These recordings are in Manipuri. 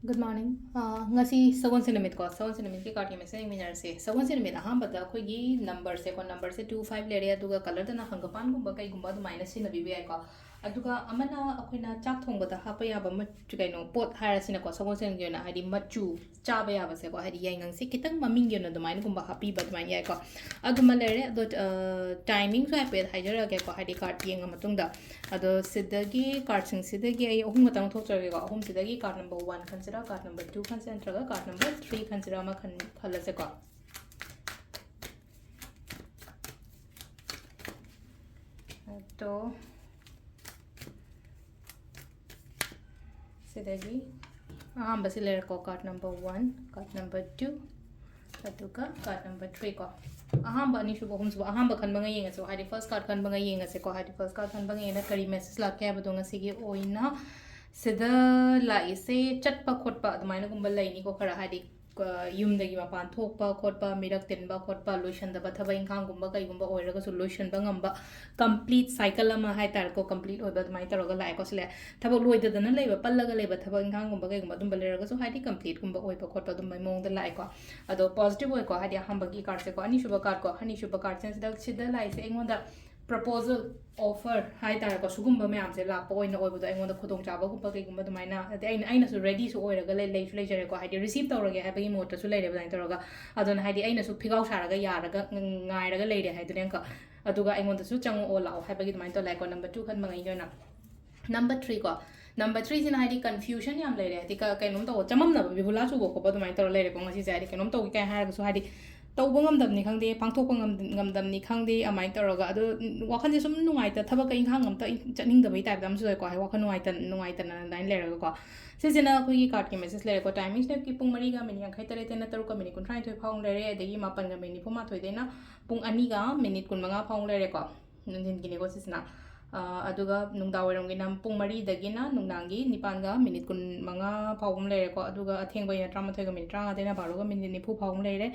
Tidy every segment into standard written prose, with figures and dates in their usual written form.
Good morning. Ngasi seven centimeter ko seven centimeter ki card में से मिनर से seven centimeter हाँ बता कोई ये number से 25 ले रहे हैं दुगा color तना हंगपान गुम्बा कई गुम्बा तो minus से नबी भी आएगा अदुगा अमना अकोई ना चाक थोंग बता हाँ पे याबा मत चुकाई नो pot हायर से ना को seven centimeter ना हरी मच्चू चाबे याबा से को हरी ये ngसी कितंग ममिंग यो ना तो माइन गुम्बा happy बट माइन ये को अदुमा ले रहे अदो timing so पे हाइजर आगे को हरी card ये ngम तुंग दा अदो सिद्धगी card सिंग सिद्धगी ये ओहम बताऊँ थोक चलेगा को ohm सिद्धगी card number 1 consider card number 2 consider card number 3 consider मा खल से को तो सिद्धगी हाँ बस ले रखो card number 1 card number 2 अदुगा card number 3 को हाँ बानी शुभ हम सुबह हाँ बखन बंगा येंगे सो हारी first card खन बंगा येंगे से को हारी first card खन बंगा येंगे करी message लाके है बतोंगा सिगे ओइना सिदा लाइसे चटपा खोटपा अदमाइना गुम्बा लाइनी को खरा हारी युमदगी मपान थोकपा खोटपा मिरक तिनबा खोटपा लोशनदबा थबा इंखांग गुम्बा कई गुम्बा ओइरगा सो लोशनबा ngamba complete cycle ama hai tar ko complete oiba admai taroga lai ko sele thaba loidadana leiba pallaga leiba thaba इंखांग गुम्बा कई गुम्बा दुम्बा लेरगा सो हारी complete गुम्बा ओइबा खोटपा दुम्बा मोंग the lai ko ado positive oi ko हारी हंबगी कार्ड से को अनि शुभ कार्ड को हनी शुभ कार्ड से सिदा lai se engonda proposal offer hai tar ko sugumba me amse la po ina oibudo engonda khudong chaba gumba kai gumba dumaina ate aina su ready su oiraga lei su lei jare ko haidi receive tawrage ha bagi mota su leire badai tawraga adon haidi aina su phigau saraga yaraga ngairaga leire haidune ka aduga engonda su chango o lao ha bagi dumain to like ko number 2 khan mangai yona number 3 ko number 3 sin haidi confusion yam leire haidi ka kainom to chamam na bibula su go ko ba dumain tawra leire ko ngasi jari kainom to kai ha su haidi तौब ngam khangde pangthok ngam damni khangde amai taraga adu wakhan je sum nungai ta thaba kai khang ngam ta chaning da bai type dam su ko hai wakhan nungai ta na line le raga ko se jena khoi gi card ki message le ko timing step ki pung mari ga min yang khai tare te na taru ka min kun try thoi phang le re adegi mapan ga min phoma thoi de na pung ani ga minute kun manga phang le re ko nungin gi ne ko sisna aduga nungda wairong gi nam pung mari dagi na nungnangi nipan ga minute kun manga phawum le re ko aduga atheng bai na 33 ga minute 30 de na 12 ga minute ni phu phawum le re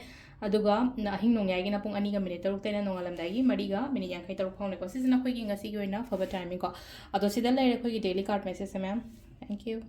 अदुगा अहिंग नोंयागी ना पुंग अनिगा मिनिट तरुक तेना नोंगालमदागी मरिगा मिनिट यांखै तरुक फाउने को सिजना खोइगी ngasi gi oina फबा टाइमिंग को अदो सिदा लेरे खोइगी डेली कार्ड मैसेज से मैम थैंक यू